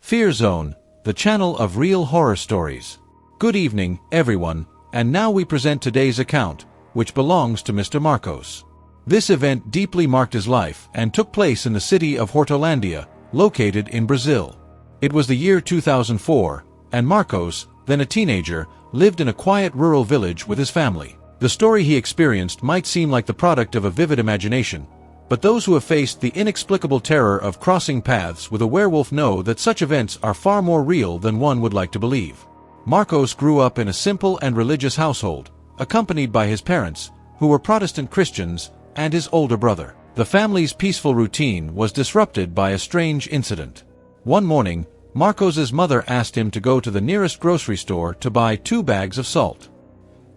Fear Zone, the channel of real horror stories. Good evening, everyone, and now we present today's account, which belongs to Mr. Marcos. This event deeply marked his life and took place in the city of Hortolândia, located in Brazil. It was the year 2004, and Marcos, then a teenager, lived in a quiet rural village with his family. The story he experienced might seem like the product of a vivid imagination, but those who have faced the inexplicable terror of crossing paths with a werewolf know that such events are far more real than one would like to believe. Marcos grew up in a simple and religious household, accompanied by his parents, who were Protestant Christians, and his older brother. The family's peaceful routine was disrupted by a strange incident. One morning, Marcos's mother asked him to go to the nearest grocery store to buy 2 bags of salt.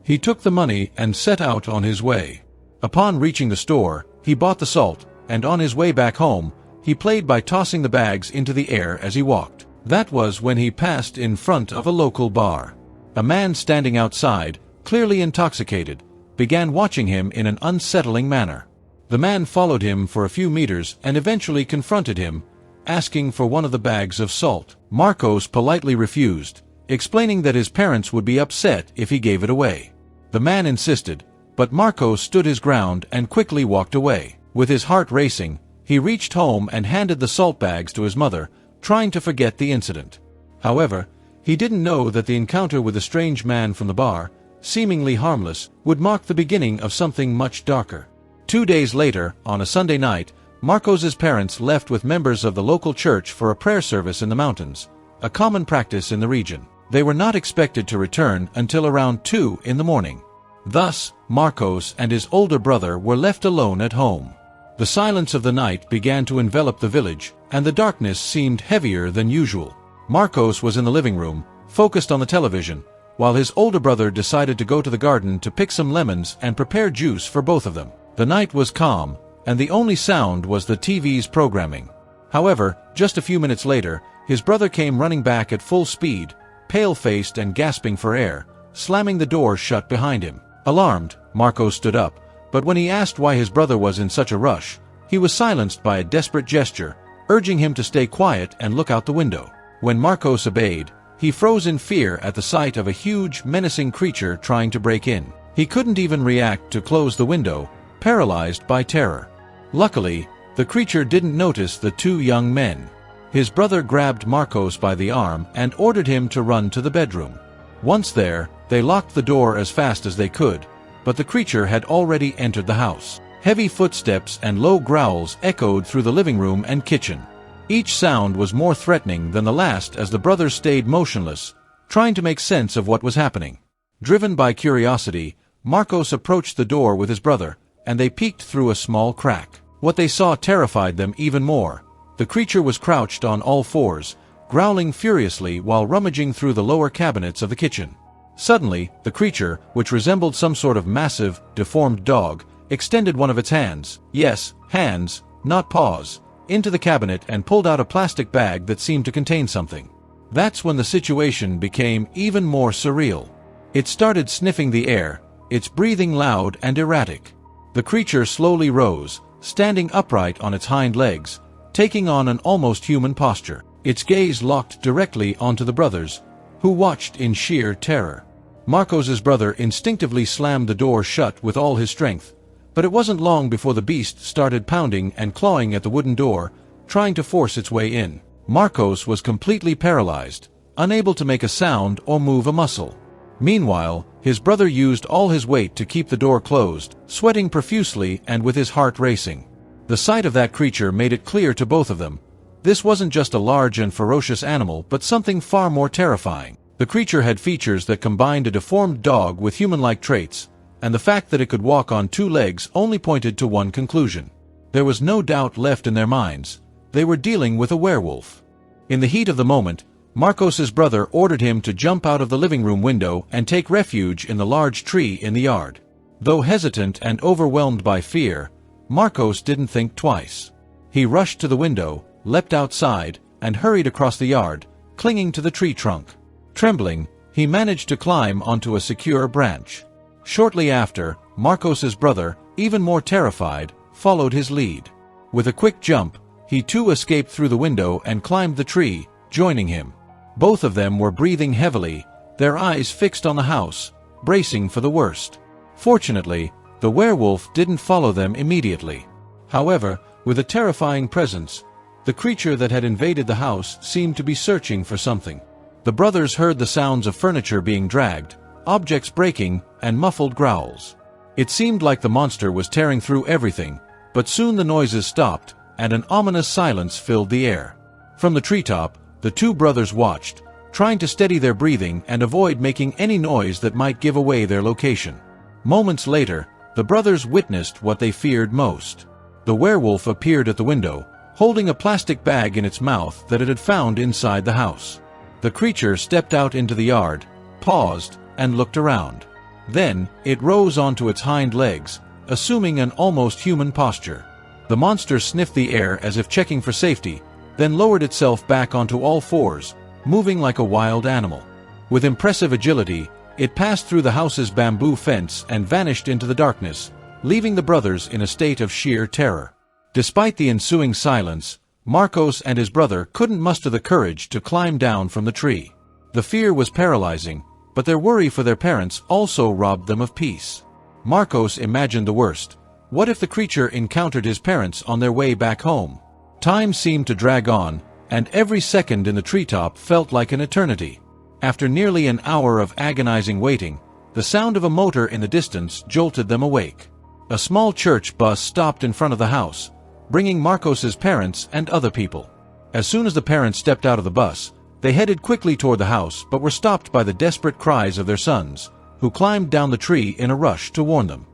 He took the money and set out on his way. Upon reaching the store, he bought the salt, and on his way back home, he played by tossing the bags into the air as he walked. That was when he passed in front of a local bar. A man standing outside, clearly intoxicated, began watching him in an unsettling manner. The man followed him for a few meters and eventually confronted him, asking for one of the bags of salt. Marcos politely refused, explaining that his parents would be upset if he gave it away. The man insisted, but Marcos stood his ground and quickly walked away. With his heart racing, he reached home and handed the salt bags to his mother, trying to forget the incident. However, he didn't know that the encounter with the strange man from the bar, seemingly harmless, would mark the beginning of something much darker. 2 days later, on a Sunday night, Marcos's parents left with members of the local church for a prayer service in the mountains, a common practice in the region. They were not expected to return until around 2 in the morning. Thus, Marcos and his older brother were left alone at home. The silence of the night began to envelop the village, and the darkness seemed heavier than usual. Marcos was in the living room, focused on the television, while his older brother decided to go to the garden to pick some lemons and prepare juice for both of them. The night was calm, and the only sound was the TV's programming. However, just a few minutes later, his brother came running back at full speed, pale-faced and gasping for air, slamming the door shut behind him. Alarmed, Marcos stood up, but when he asked why his brother was in such a rush, he was silenced by a desperate gesture, urging him to stay quiet and look out the window. When Marcos obeyed, he froze in fear at the sight of a huge, menacing creature trying to break in. He couldn't even react to close the window, paralyzed by terror. Luckily, the creature didn't notice the 2 young men. His brother grabbed Marcos by the arm and ordered him to run to the bedroom. Once there, they locked the door as fast as they could, but the creature had already entered the house. Heavy footsteps and low growls echoed through the living room and kitchen. Each sound was more threatening than the last as the brothers stayed motionless, trying to make sense of what was happening. Driven by curiosity, Marcos approached the door with his brother, and they peeked through a small crack. What they saw terrified them even more. The creature was crouched on all fours, growling furiously while rummaging through the lower cabinets of the kitchen. Suddenly, the creature, which resembled some sort of massive, deformed dog, extended one of its hands, yes, hands, not paws, into the cabinet and pulled out a plastic bag that seemed to contain something. That's when the situation became even more surreal. It started sniffing the air, its breathing loud and erratic. The creature slowly rose, standing upright on its hind legs, taking on an almost human posture. Its gaze locked directly onto the brothers, who watched in sheer terror. Marcos's brother instinctively slammed the door shut with all his strength, but it wasn't long before the beast started pounding and clawing at the wooden door, trying to force its way in. Marcos was completely paralyzed, unable to make a sound or move a muscle. Meanwhile, his brother used all his weight to keep the door closed, sweating profusely and with his heart racing. The sight of that creature made it clear to both of them. This wasn't just a large and ferocious animal, but something far more terrifying. The creature had features that combined a deformed dog with human-like traits, and the fact that it could walk on 2 legs only pointed to one conclusion. There was no doubt left in their minds. They were dealing with a werewolf. In the heat of the moment, Marcos's brother ordered him to jump out of the living room window and take refuge in the large tree in the yard. Though hesitant and overwhelmed by fear, Marcos didn't think twice. He rushed to the window, leapt outside, and hurried across the yard, clinging to the tree trunk. Trembling, he managed to climb onto a secure branch. Shortly after, Marcos's brother, even more terrified, followed his lead. With a quick jump, he too escaped through the window and climbed the tree, joining him. Both of them were breathing heavily, their eyes fixed on the house, bracing for the worst. Fortunately, the werewolf didn't follow them immediately. However, with a terrifying presence, the creature that had invaded the house seemed to be searching for something. The brothers heard the sounds of furniture being dragged, objects breaking, and muffled growls. It seemed like the monster was tearing through everything, but soon the noises stopped, and an ominous silence filled the air. From the treetop, the two brothers watched, trying to steady their breathing and avoid making any noise that might give away their location. Moments later, the brothers witnessed what they feared most. The werewolf appeared at the window, holding a plastic bag in its mouth that it had found inside the house. The creature stepped out into the yard, paused, and looked around. Then, it rose onto its hind legs, assuming an almost human posture. The monster sniffed the air as if checking for safety, then lowered itself back onto all fours, moving like a wild animal. With impressive agility, it passed through the house's bamboo fence and vanished into the darkness, leaving the brothers in a state of sheer terror. Despite the ensuing silence, Marcos and his brother couldn't muster the courage to climb down from the tree. The fear was paralyzing, but their worry for their parents also robbed them of peace. Marcos imagined the worst. What if the creature encountered his parents on their way back home? Time seemed to drag on, and every second in the treetop felt like an eternity. After nearly an hour of agonizing waiting, the sound of a motor in the distance jolted them awake. A small church bus stopped in front of the house, bringing Marcos's parents and other people. As soon as the parents stepped out of the bus, they headed quickly toward the house but were stopped by the desperate cries of their sons, who climbed down the tree in a rush to warn them.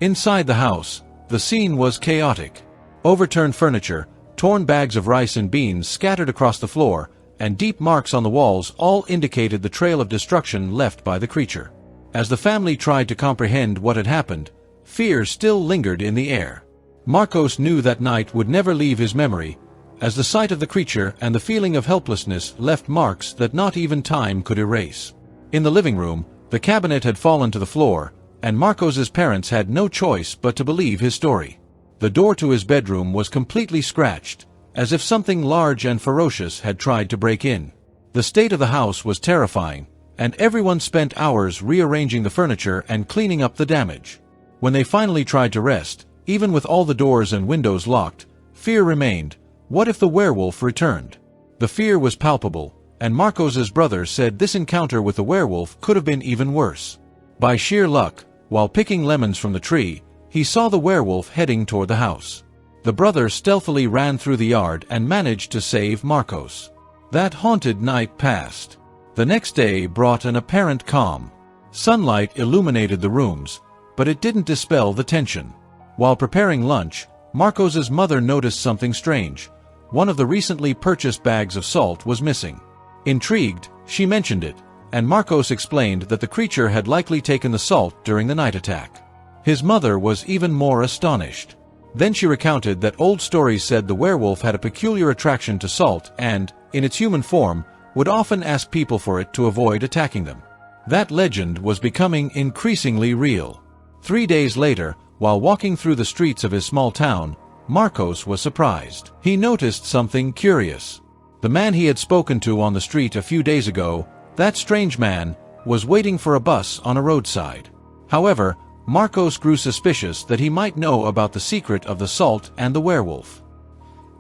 Inside the house, the scene was chaotic. Overturned furniture, torn bags of rice and beans scattered across the floor, and deep marks on the walls all indicated the trail of destruction left by the creature. As the family tried to comprehend what had happened, fear still lingered in the air. Marcos knew that night would never leave his memory, as the sight of the creature and the feeling of helplessness left marks that not even time could erase. In the living room, the cabinet had fallen to the floor, and Marcos's parents had no choice but to believe his story. The door to his bedroom was completely scratched, as if something large and ferocious had tried to break in. The state of the house was terrifying, and everyone spent hours rearranging the furniture and cleaning up the damage. When they finally tried to rest, even with all the doors and windows locked, fear remained. What if the werewolf returned? The fear was palpable, and Marcos's brother said this encounter with the werewolf could have been even worse. By sheer luck, while picking lemons from the tree, he saw the werewolf heading toward the house. The brother stealthily ran through the yard and managed to save Marcos. That haunted night passed. The next day brought an apparent calm. Sunlight illuminated the rooms, but it didn't dispel the tension. While preparing lunch, Marcos's mother noticed something strange. One of the recently purchased bags of salt was missing. Intrigued, she mentioned it, and Marcos explained that the creature had likely taken the salt during the night attack. His mother was even more astonished. Then she recounted that old stories said the werewolf had a peculiar attraction to salt and, in its human form, would often ask people for it to avoid attacking them. That legend was becoming increasingly real. 3 days later, while walking through the streets of his small town, Marcos was surprised. He noticed something curious. The man he had spoken to on the street a few days ago, that strange man, was waiting for a bus on a roadside. However, Marcos grew suspicious that he might know about the secret of the salt and the werewolf.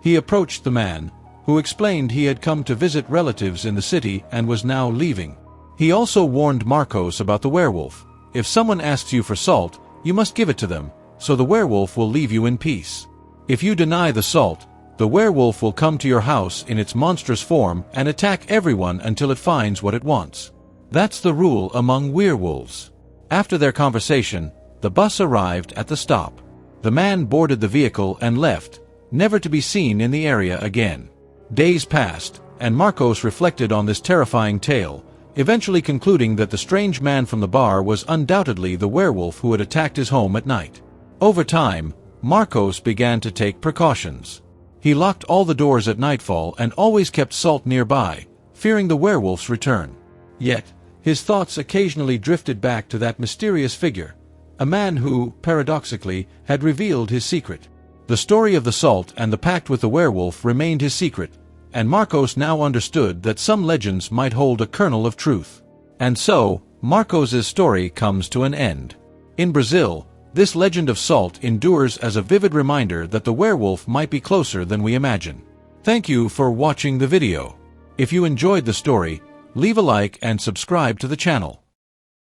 He approached the man, who explained he had come to visit relatives in the city and was now leaving. He also warned Marcos about the werewolf. If someone asks you for salt, you must give it to them, so the werewolf will leave you in peace. If you deny the salt, the werewolf will come to your house in its monstrous form and attack everyone until it finds what it wants. That's the rule among werewolves. After their conversation, the bus arrived at the stop. The man boarded the vehicle and left, never to be seen in the area again. Days passed, and Marcos reflected on this terrifying tale, eventually concluding that the strange man from the bar was undoubtedly the werewolf who had attacked his home at night. Over time, Marcos began to take precautions. He locked all the doors at nightfall and always kept salt nearby, fearing the werewolf's return. Yet, his thoughts occasionally drifted back to that mysterious figure, a man who, paradoxically, had revealed his secret. The story of the salt and the pact with the werewolf remained his secret, and Marcos now understood that some legends might hold a kernel of truth. And so, Marcos's story comes to an end. In Brazil, this legend of salt endures as a vivid reminder that the werewolf might be closer than we imagine. Thank you for watching the video. If you enjoyed the story, leave a like and subscribe to the channel.